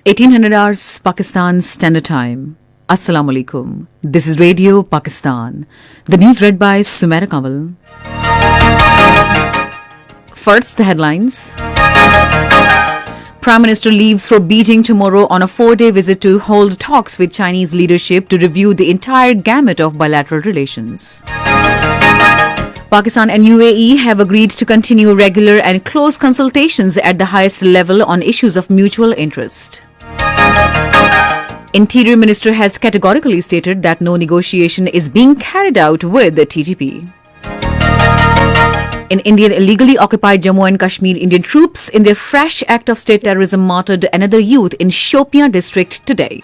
1800 hours Pakistan Standard Time. Assalamu alaikum. This is Radio Pakistan. The news read by Sumaira Kamal. First, the headlines. Prime Minister leaves for Beijing tomorrow on a 4-day visit to hold talks with Chinese leadership to review the entire gamut of bilateral relations. Pakistan and UAE have agreed to continue regular and close consultations at the highest level on issues of mutual interest. Interior Minister has categorically stated that no negotiation is being carried out with the TTP. In Indian illegally occupied Jammu and Kashmir, Indian troops in their fresh act of state terrorism martyred another youth in Shopian district today.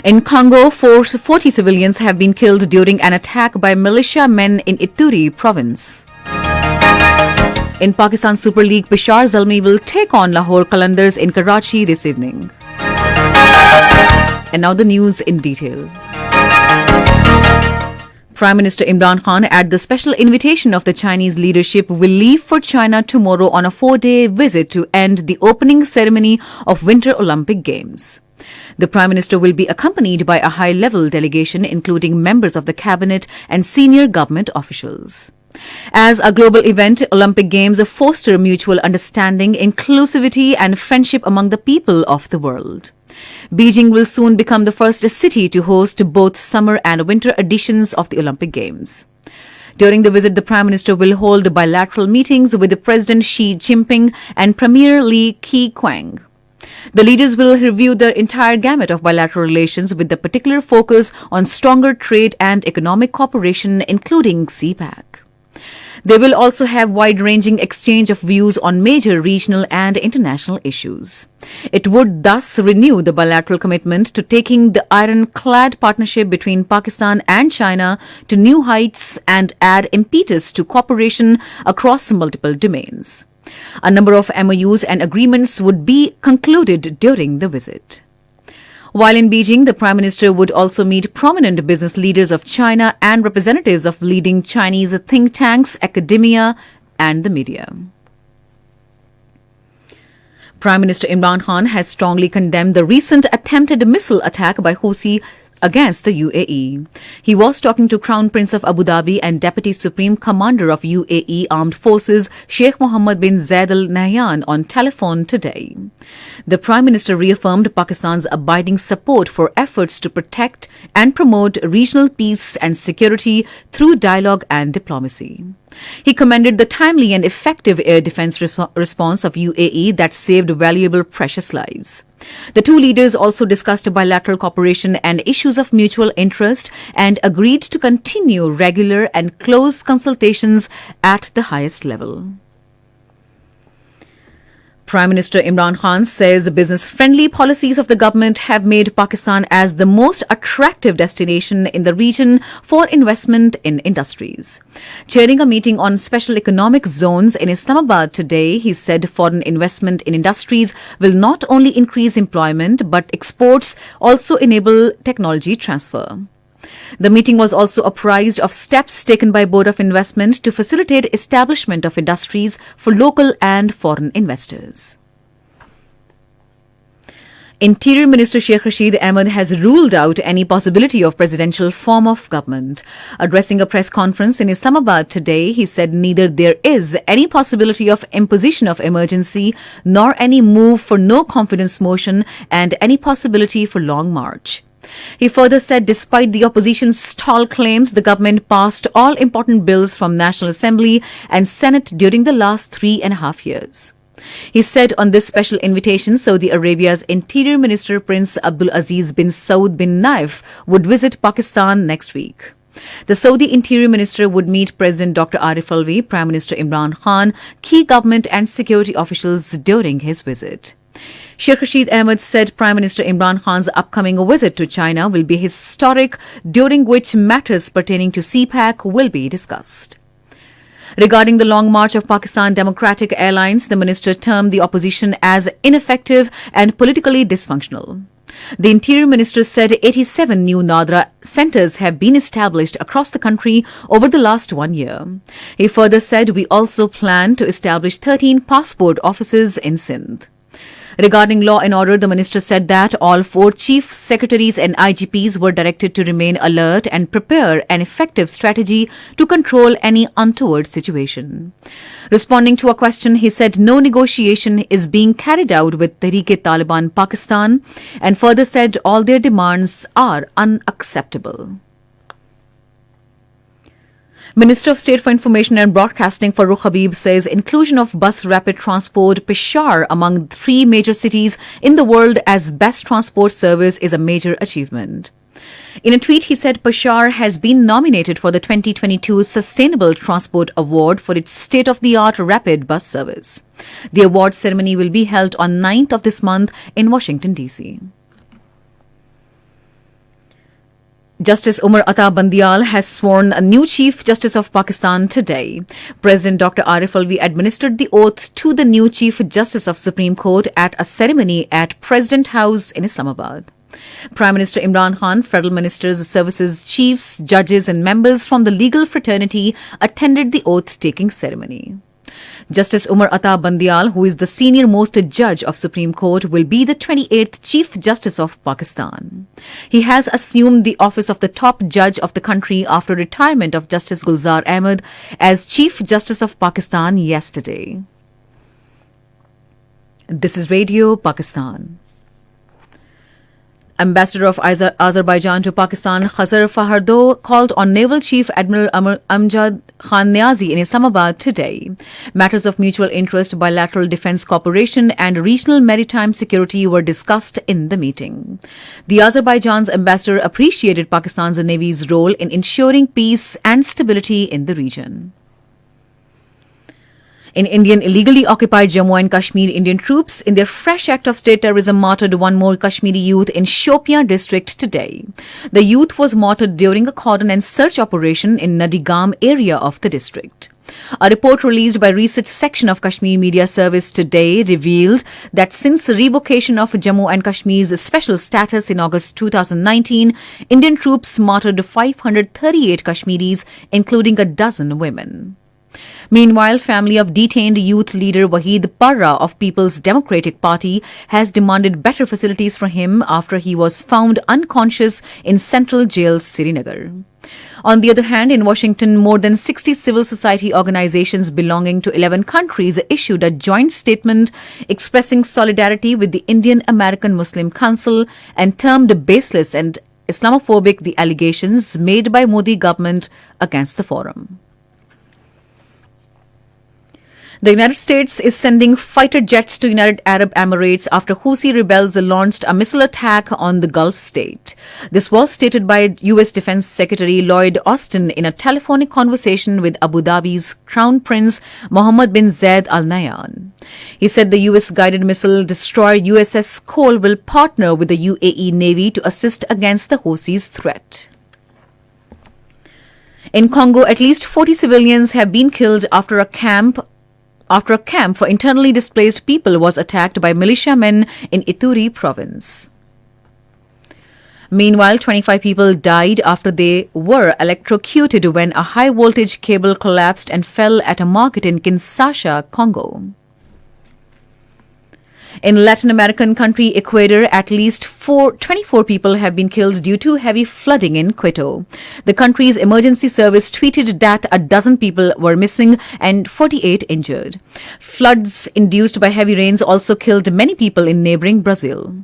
In Congo, 40 civilians have been killed during an attack by militia men in Ituri province. In Pakistan Super League, Peshawar Zalmi will take on Lahore Qalandars in Karachi this evening. And now the news in detail. Prime Minister Imran Khan, at the special invitation of the Chinese leadership, will leave for China tomorrow on a 4-day visit to end the opening ceremony of Winter Olympic Games. The Prime Minister will be accompanied by a high-level delegation including members of the cabinet and senior government officials. As a global event, Olympic Games foster mutual understanding, inclusivity and friendship among the people of the world. Beijing will soon become the first city to host both summer and winter editions of the Olympic Games. During the visit, the Prime Minister will hold bilateral meetings with President Xi Jinping and Premier Li Keqiang. The leaders will review the entire gamut of bilateral relations with the particular focus on stronger trade and economic cooperation, including CPEC. They will also have wide-ranging exchange of views on major regional and international issues. It would thus renew the bilateral commitment to taking the ironclad partnership between Pakistan and China to new heights and add impetus to cooperation across multiple domains. A number of MOUs and agreements would be concluded during the visit. While in Beijing, the Prime Minister would also meet prominent business leaders of China and representatives of leading Chinese think tanks, academia, and the media. Prime Minister Imran Khan has strongly condemned the recent attempted missile attack by Houthi against the UAE. He was talking to Crown Prince of Abu Dhabi and Deputy Supreme Commander of UAE Armed Forces Sheikh Mohammed bin Zayed Al Nahyan on telephone today. The Prime Minister reaffirmed Pakistan's abiding support for efforts to protect and promote regional peace and security through dialogue and diplomacy. He commended the timely and effective air defense response of UAE that saved valuable precious lives. The two leaders also discussed bilateral cooperation and issues of mutual interest and agreed to continue regular and close consultations at the highest level. Prime Minister Imran Khan says business-friendly policies of the government have made Pakistan as the most attractive destination in the region for investment in industries. Chairing a meeting on special economic zones in Islamabad today, he said foreign investment in industries will not only increase employment but exports also enable technology transfer. The meeting was also apprised of steps taken by Board of Investment to facilitate establishment of industries for local and foreign investors. Interior Minister Sheikh Rashid Ahmed has ruled out any possibility of presidential form of government. Addressing a press conference in Islamabad today, he said neither there is any possibility of imposition of emergency nor any move for no confidence motion and any possibility for long march. He further said despite the opposition's stall claims, the government passed all important bills from National Assembly and Senate during the last 3.5 years. He said on this special invitation, Saudi Arabia's Interior Minister Prince Abdul Aziz bin Saud bin Naif would visit Pakistan next week. The Saudi Interior Minister would meet President Dr. Arif Alvi, Prime Minister Imran Khan, key government and security officials during his visit. Sheikh Rashid Ahmed said Prime Minister Imran Khan's upcoming visit to China will be historic, during which matters pertaining to CPEC will be discussed. Regarding the long march of Pakistan Democratic Airlines, the minister termed the opposition as ineffective and politically dysfunctional. The Interior Minister said 87 new Nadra centres have been established across the country over the last 1 year. He further said we also plan to establish 13 passport offices in Sindh. Regarding law and order, the minister said that all 4 chief secretaries and IGPs were directed to remain alert and prepare an effective strategy to control any untoward situation. Responding to a question, he said no negotiation is being carried out with Tehreek-e-Taliban Pakistan and further said all their demands are unacceptable. Minister of State for Information and Broadcasting Farooq Habib says inclusion of bus rapid transport Peshawar among 3 major cities in the world as best transport service is a major achievement. In a tweet, he said Peshawar has been nominated for the 2022 Sustainable Transport Award for its state-of-the-art rapid bus service. The award ceremony will be held on 9th of this month in Washington, D.C. Justice Umar Ata Bandial has sworn a new Chief Justice of Pakistan today. President Dr. Arif Alvi administered the oath to the new Chief Justice of Supreme Court at a ceremony at President House in Islamabad. Prime Minister Imran Khan, federal ministers, services, chiefs, judges and members from the legal fraternity attended the oath-taking ceremony. Justice Umar Ata Bandial, who is the senior-most judge of Supreme Court, will be the 28th Chief Justice of Pakistan. He has assumed the office of the top judge of the country after retirement of Justice Gulzar Ahmed as Chief Justice of Pakistan yesterday. This is Radio Pakistan. Ambassador of Azerbaijan to Pakistan, Khazar Fahardo, called on Naval Chief Admiral Amjad Khan Niazi in Islamabad today. Matters of mutual interest, bilateral defense cooperation and regional maritime security were discussed in the meeting. The Azerbaijan's ambassador appreciated Pakistan's Navy's role in ensuring peace and stability in the region. In Indian illegally occupied Jammu and Kashmir, Indian troops in their fresh act of state terrorism martyred 1 more Kashmiri youth in Shopian district today. The youth was martyred during a cordon and search operation in Nadigam area of the district. A report released by Research Section of Kashmir Media Service today revealed that since revocation of Jammu and Kashmir's special status in August 2019, Indian troops martyred 538 Kashmiris, including a dozen women. Meanwhile, family of detained youth leader Waheed Parra of People's Democratic Party has demanded better facilities for him after he was found unconscious in Central Jail, Srinagar. On the other hand, in Washington, more than 60 civil society organizations belonging to 11 countries issued a joint statement expressing solidarity with the Indian American Muslim Council and termed baseless and Islamophobic the allegations made by Modi government against the forum. The United States is sending fighter jets to United Arab Emirates after Houthi rebels launched a missile attack on the Gulf state. This was stated by U.S. Defense Secretary Lloyd Austin in a telephonic conversation with Abu Dhabi's Crown Prince Mohammed bin Zayed Al Nahyan. He said the U.S.-guided missile destroyer USS Cole will partner with the UAE Navy to assist against the Houthis' threat. In Congo, at least 40 civilians have been killed after a camp for internally displaced people was attacked by militiamen in Ituri province. Meanwhile, 25 people died after they were electrocuted when a high-voltage cable collapsed and fell at a market in Kinshasa, Congo. In Latin American country Ecuador, at least 24 people have been killed due to heavy flooding in Quito. The country's emergency service tweeted that a dozen people were missing and 48 injured. Floods induced by heavy rains also killed many people in neighboring Brazil.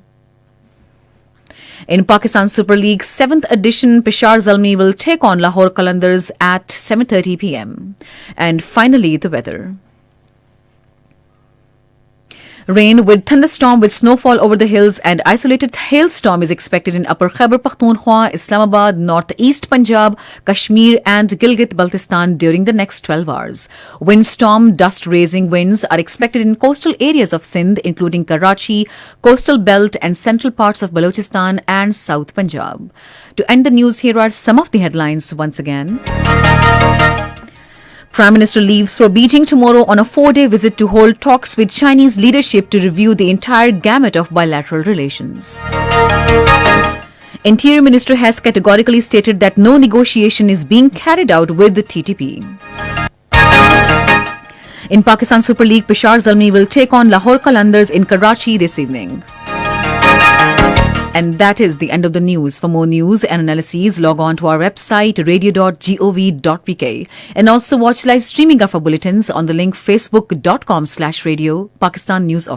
In Pakistan Super League 7th edition, Peshawar Zalmi will take on Lahore Qalandars at 7:30 p.m. And finally, the weather. Rain with thunderstorm with snowfall over the hills and isolated hailstorm is expected in Upper Khyber Pakhtunkhwa, Islamabad, Northeast Punjab, Kashmir and Gilgit-Baltistan during the next 12 hours. Windstorm, dust-raising winds are expected in coastal areas of Sindh, including Karachi, coastal belt and central parts of Balochistan and South Punjab. To end the news, here are some of the headlines once again. Prime Minister leaves for Beijing tomorrow on a 4-day visit to hold talks with Chinese leadership to review the entire gamut of bilateral relations. Interior Minister has categorically stated that no negotiation is being carried out with the TTP. In Pakistan Super League, Peshawar Zalmi will take on Lahore Qalandars in Karachi this evening. And that is the end of the news. For more news and analyses, log on to our website radio.gov.pk and also watch live streaming of our bulletins on the link facebook.com/radio Pakistan News.